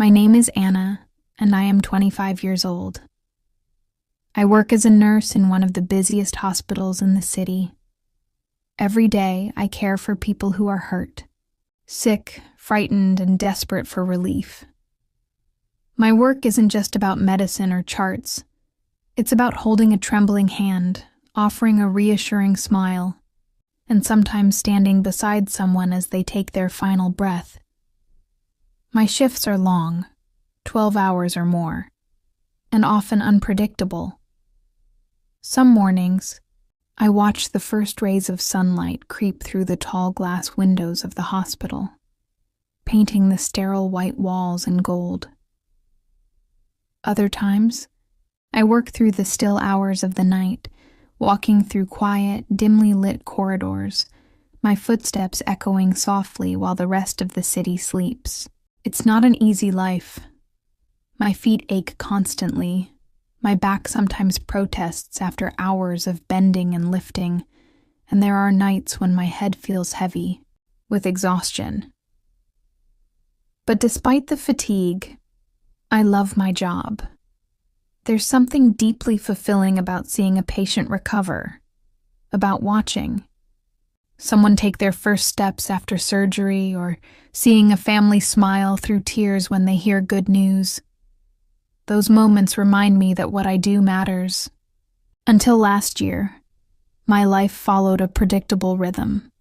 My name is Anna, and I am 25 years old. I work as a nurse in one of the busiest hospitals in the city. Every day, I care for people who are hurt, sick, frightened, and desperate for relief. My work isn't just about medicine or charts. It's about holding a trembling hand, offering a reassuring smile, and sometimes standing beside someone as they take their final breath. My shifts are long, 12 hours or more, and often unpredictable. Some mornings, I watch the first rays of sunlight creep through the tall glass windows of the hospital, painting the sterile white walls in gold. Other times, I work through the still hours of the night, walking through quiet, dimly lit corridors, my footsteps echoing softly while the rest of the city sleeps. It's not an easy life. My feet ache constantly. My back sometimes protests after hours of bending and lifting, and there are nights when my head feels heavy with exhaustion. But despite the fatigue, I love my job. There's something deeply fulfilling about seeing a patient recover, about watching someone take their first steps after surgery, or seeing a family smile through tears when they hear good news. Those moments remind me that what I do matters. Until last year, my life followed a predictable rhythm.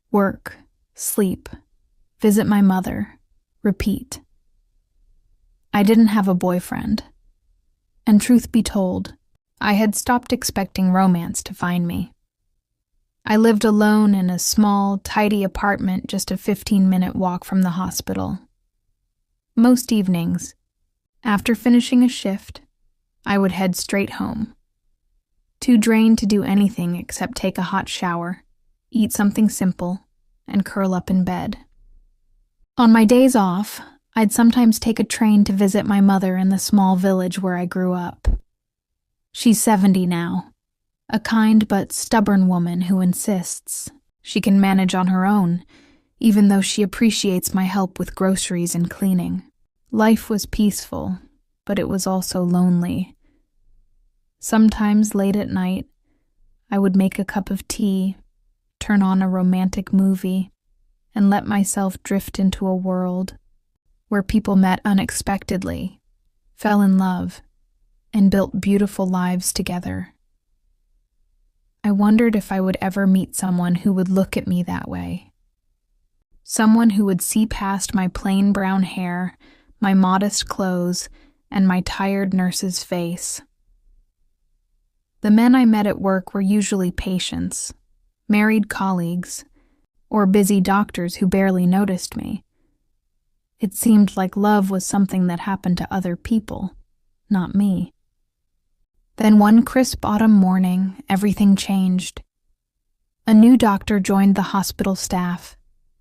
Work, sleep, visit my mother, repeat. I didn't have a boyfriend. And truth be told, I had stopped expecting romance to find me. I lived alone in a small, tidy apartment just a 15-minute walk from the hospital. Most evenings, after finishing a shift, I would head straight home. Too drained to do anything except take a hot shower, eat something simple, and curl up in bed. On my days off, I'd sometimes take a train to visit my mother in the small village where I grew up. She's 70 now, a kind but stubborn woman who insists she can manage on her own, even though she appreciates my help with groceries and cleaning. Life was peaceful, but it was also lonely. Sometimes late at night, I would make a cup of tea, turn on a romantic movie, and let myself drift into a world where people met unexpectedly, fell in love, and built beautiful lives together. I wondered if I would ever meet someone who would look at me that way. Someone who would see past my plain brown hair, my modest clothes, and my tired nurse's face. The men I met at work were usually patients, married colleagues, or busy doctors who barely noticed me. It seemed like love was something that happened to other people, not me. Then one crisp autumn morning, everything changed. A new doctor joined the hospital staff,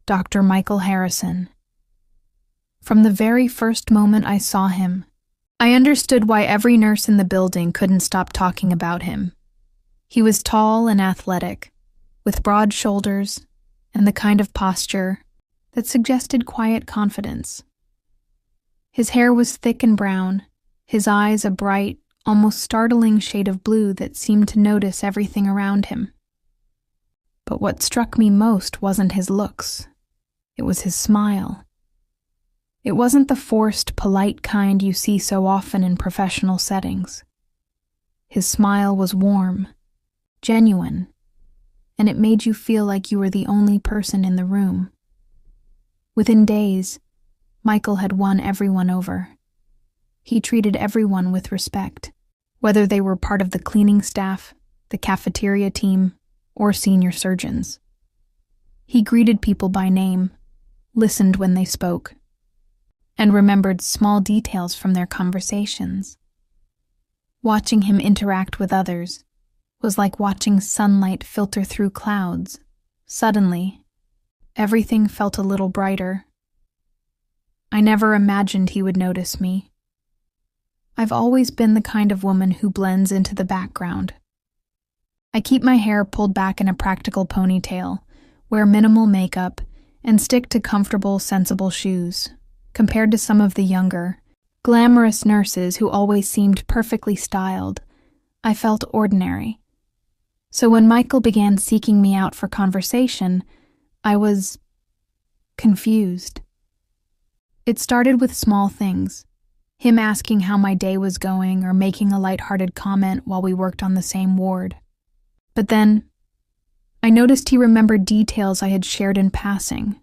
Dr. Michael Harrison. From the very first moment I saw him, I understood why every nurse in the building couldn't stop talking about him. He was tall and athletic, with broad shoulders and the kind of posture that suggested quiet confidence. His hair was thick and brown, his eyes a bright, almost startling shade of blue that seemed to notice everything around him. But what struck me most wasn't his looks. It was his smile. It wasn't the forced, polite kind you see so often in professional settings. His smile was warm, genuine, and it made you feel like you were the only person in the room. Within days, Michael had won everyone over. He treated everyone with respect, whether they were part of the cleaning staff, the cafeteria team, or senior surgeons. He greeted people by name, listened when they spoke, and remembered small details from their conversations. Watching him interact with others was like watching sunlight filter through clouds. Suddenly, everything felt a little brighter. I never imagined he would notice me. I've always been the kind of woman who blends into the background. I keep my hair pulled back in a practical ponytail, wear minimal makeup, and stick to comfortable, sensible shoes. Compared to some of the younger, glamorous nurses who always seemed perfectly styled, I felt ordinary. So when Michael began seeking me out for conversation, I was confused. It started with small things, him asking how my day was going or making a lighthearted comment while we worked on the same ward. But then, I noticed he remembered details I had shared in passing.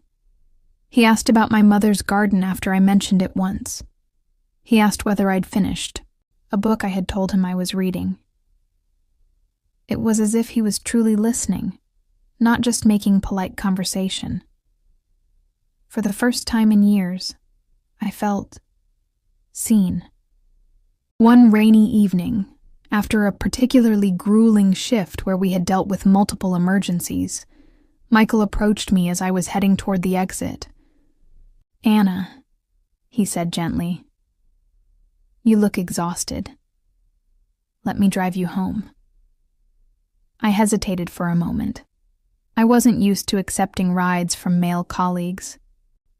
He asked about my mother's garden after I mentioned it once. He asked whether I'd finished a book I had told him I was reading. It was as if he was truly listening, not just making polite conversation. For the first time in years, I felt seen. One rainy evening, after a particularly grueling shift where we had dealt with multiple emergencies, Michael approached me as I was heading toward the exit. "Anna," he said gently, "you look exhausted. Let me drive you home." I hesitated for a moment. I wasn't used to accepting rides from male colleagues,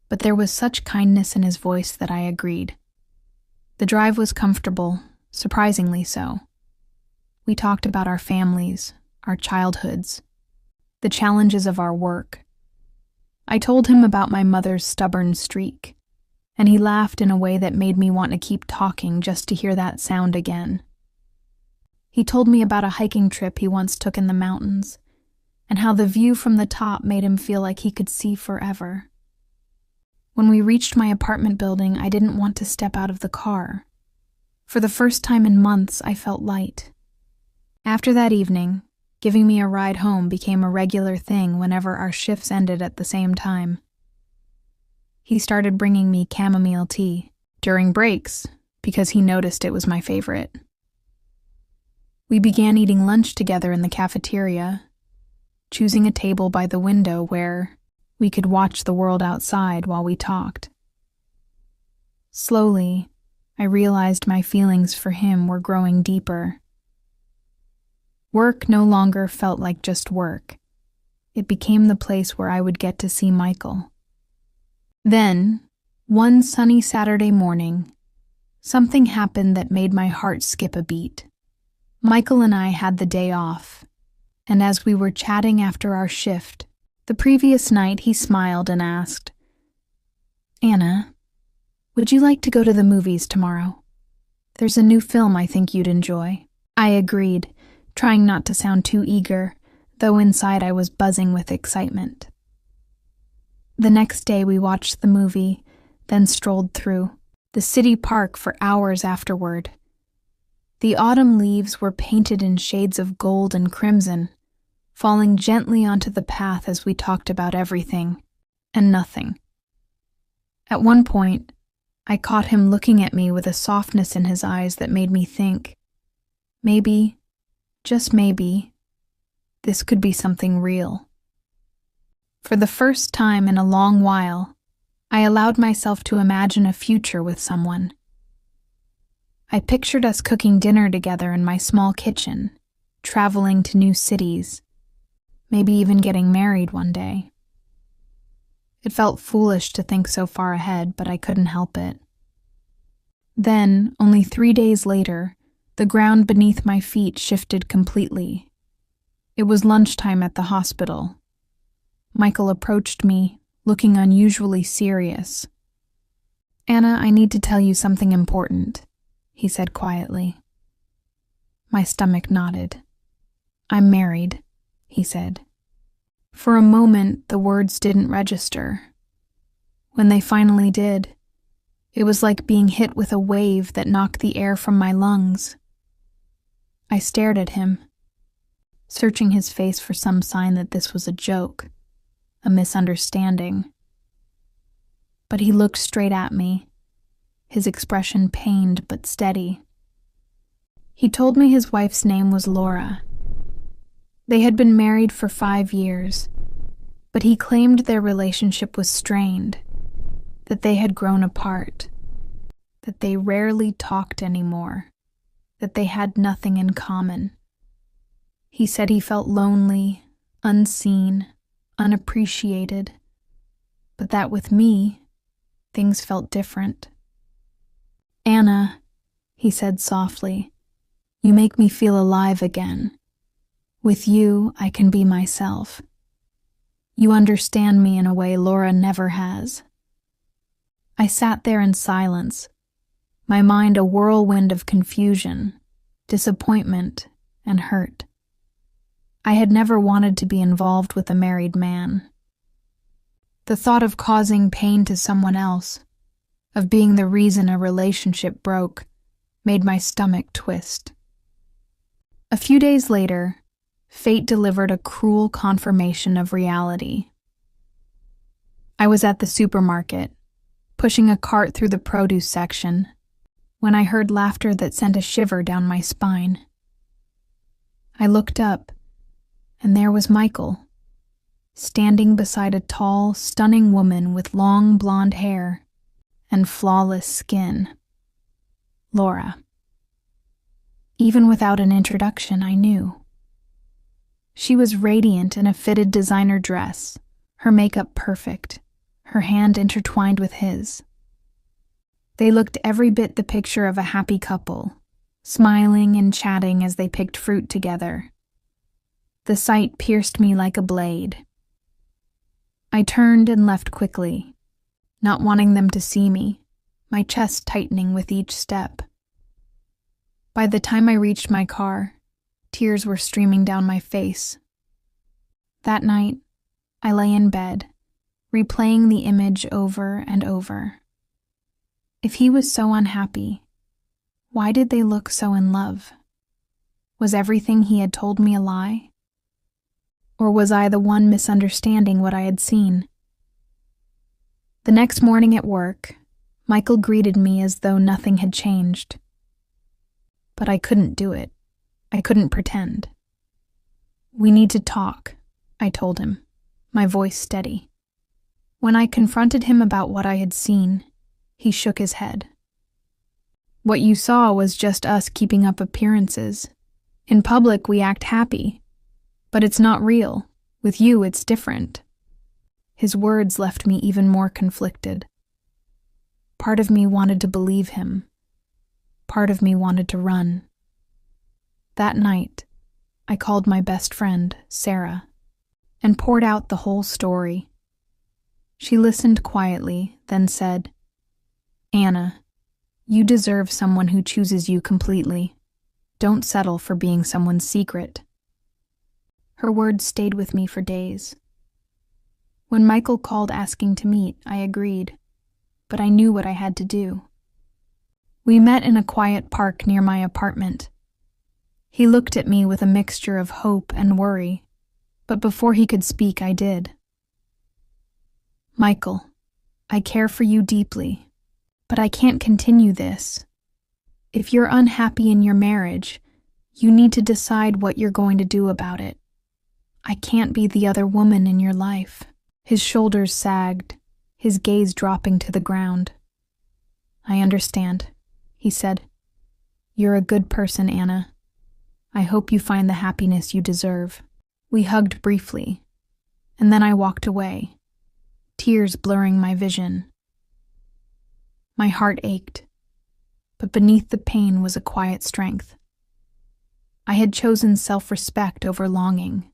but there was such kindness in his voice that I agreed. The drive was comfortable, surprisingly so. We talked about our families, our childhoods, the challenges of our work. I told him about my mother's stubborn streak, and he laughed in a way that made me want to keep talking just to hear that sound again. He told me about a hiking trip he once took in the mountains, and how the view from the top made him feel like he could see forever. When we reached my apartment building, I didn't want to step out of the car. For the first time in months, I felt light. After that evening, giving me a ride home became a regular thing whenever our shifts ended at the same time. He started bringing me chamomile tea during breaks because he noticed it was my favorite. We began eating lunch together in the cafeteria, choosing a table by the window where we could watch the world outside while we talked. Slowly, I realized my feelings for him were growing deeper. Work no longer felt like just work. It became the place where I would get to see Michael. Then, one sunny Saturday morning, something happened that made my heart skip a beat. Michael and I had the day off, and as we were chatting after our shift, the previous night he smiled and asked, "Anna, would you like to go to the movies tomorrow? There's a new film I think you'd enjoy." I agreed, trying not to sound too eager, though inside I was buzzing with excitement. The next day we watched the movie, then strolled through the city park for hours afterward. The autumn leaves were painted in shades of gold and crimson, falling gently onto the path as we talked about everything and nothing. At one point, I caught him looking at me with a softness in his eyes that made me think, maybe, just maybe, this could be something real. For the first time in a long while, I allowed myself to imagine a future with someone. I pictured us cooking dinner together in my small kitchen, traveling to new cities, maybe even getting married one day. It felt foolish to think so far ahead, but I couldn't help it. Then, only 3 days later, the ground beneath my feet shifted completely. It was lunchtime at the hospital. Michael approached me, looking unusually serious. "Anna, I need to tell you something important," he said quietly. My stomach nodded. "I'm married," he said. For a moment, the words didn't register. When they finally did, it was like being hit with a wave that knocked the air from my lungs. I stared at him, searching his face for some sign that this was a joke, a misunderstanding. But he looked straight at me, his expression pained but steady. He told me his wife's name was Laura. They had been married for 5 years, but he claimed their relationship was strained, that they had grown apart, that they rarely talked anymore, that they had nothing in common. He said he felt lonely, unseen, unappreciated, but that with me, things felt different. "Anna," he said softly, "you make me feel alive again. With you, I can be myself. You understand me in a way Laura never has." I sat there in silence, my mind a whirlwind of confusion, disappointment, and hurt. I had never wanted to be involved with a married man. The thought of causing pain to someone else, of being the reason a relationship broke, made my stomach twist. A few days later, fate delivered a cruel confirmation of reality. I was at the supermarket, pushing a cart through the produce section, when I heard laughter that sent a shiver down my spine. I looked up, and there was Michael, standing beside a tall, stunning woman with long blonde hair and flawless skin. Laura. Even without an introduction, I knew. She was radiant in a fitted designer dress, her makeup perfect, her hand intertwined with his. They looked every bit the picture of a happy couple, smiling and chatting as they picked fruit together. The sight pierced me like a blade. I turned and left quickly, not wanting them to see me, my chest tightening with each step. By the time I reached my car, tears were streaming down my face. That night, I lay in bed, replaying the image over and over. If he was so unhappy, why did they look so in love? Was everything he had told me a lie? Or was I the one misunderstanding what I had seen? The next morning at work, Michael greeted me as though nothing had changed. But I couldn't do it. I couldn't pretend. "We need to talk," I told him, my voice steady. When I confronted him about what I had seen, he shook his head. "What you saw was just us keeping up appearances. In public, we act happy. But it's not real. With you, it's different." His words left me even more conflicted. Part of me wanted to believe him. Part of me wanted to run. That night, I called my best friend, Sarah, and poured out the whole story. She listened quietly, then said, "Anna, you deserve someone who chooses you completely. Don't settle for being someone's secret." Her words stayed with me for days. When Michael called asking to meet, I agreed, but I knew what I had to do. We met in a quiet park near my apartment. He looked at me with a mixture of hope and worry, but before he could speak, I did. "Michael, I care for you deeply, but I can't continue this. If you're unhappy in your marriage, you need to decide what you're going to do about it. I can't be the other woman in your life." His shoulders sagged, his gaze dropping to the ground. "I understand," he said. "You're a good person, Anna. I hope you find the happiness you deserve." We hugged briefly, and then I walked away, tears blurring my vision. My heart ached, but beneath the pain was a quiet strength. I had chosen self-respect over longing,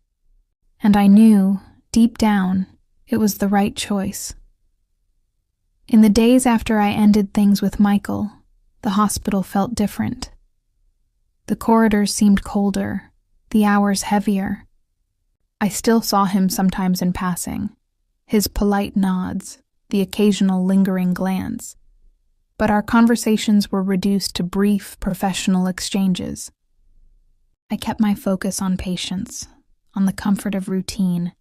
and I knew, deep down, it was the right choice. In the days after I ended things with Michael, the hospital felt different. The corridors seemed colder, the hours heavier. I still saw him sometimes in passing, his polite nods, the occasional lingering glance, but our conversations were reduced to brief, professional exchanges. I kept my focus on patients, on the comfort of routine,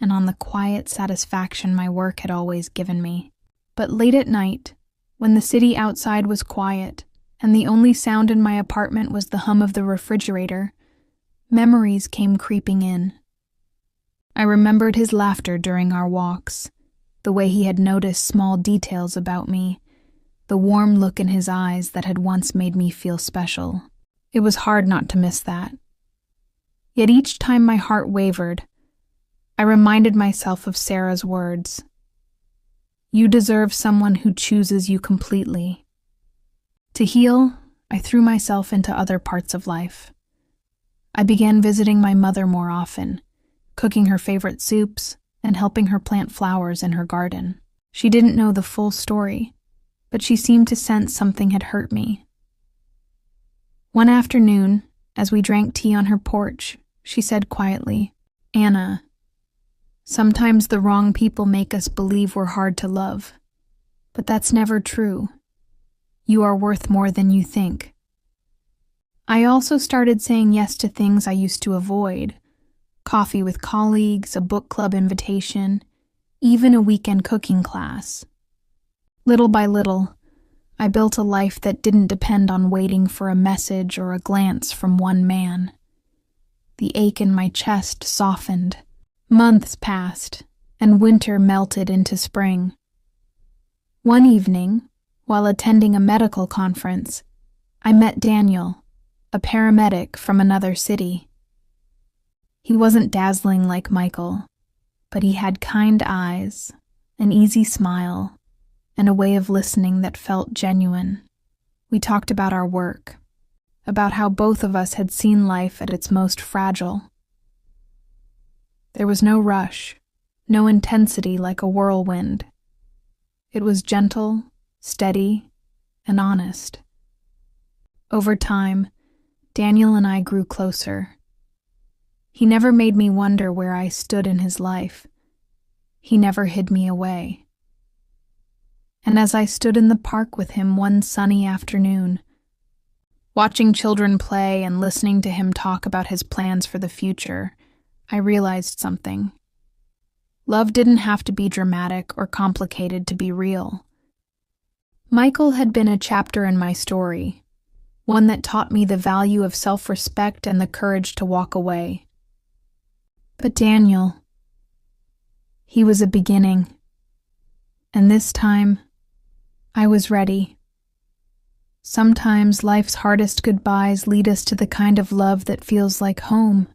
and on the quiet satisfaction my work had always given me. But late at night, when the city outside was quiet, and the only sound in my apartment was the hum of the refrigerator, memories came creeping in. I remembered his laughter during our walks, the way he had noticed small details about me, the warm look in his eyes that had once made me feel special. It was hard not to miss that. Yet each time my heart wavered, I reminded myself of Sarah's words. You deserve someone who chooses you completely. To heal, I threw myself into other parts of life. I began visiting my mother more often, cooking her favorite soups, and helping her plant flowers in her garden. She didn't know the full story, but she seemed to sense something had hurt me. One afternoon, as we drank tea on her porch, she said quietly, "Anna, sometimes the wrong people make us believe we're hard to love, but that's never true. You are worth more than you think." I also started saying yes to things I used to avoid: coffee with colleagues, a book club invitation, even a weekend cooking class. Little by little, I built a life that didn't depend on waiting for a message or a glance from one man. The ache in my chest softened. Months passed, and winter melted into spring. One evening, while attending a medical conference, I met Daniel, a paramedic from another city. He wasn't dazzling like Michael, but he had kind eyes, an easy smile, and a way of listening that felt genuine. We talked about our work, about how both of us had seen life at its most fragile. There was no rush, no intensity like a whirlwind. It was gentle, steady, and honest. Over time, Daniel and I grew closer. He never made me wonder where I stood in his life. He never hid me away. And as I stood in the park with him one sunny afternoon, watching children play and listening to him talk about his plans for the future, I realized something. Love didn't have to be dramatic or complicated to be real. Michael had been a chapter in my story, one that taught me the value of self-respect and the courage to walk away. But Daniel, he was a beginning. And this time, I was ready. Sometimes life's hardest goodbyes lead us to the kind of love that feels like home.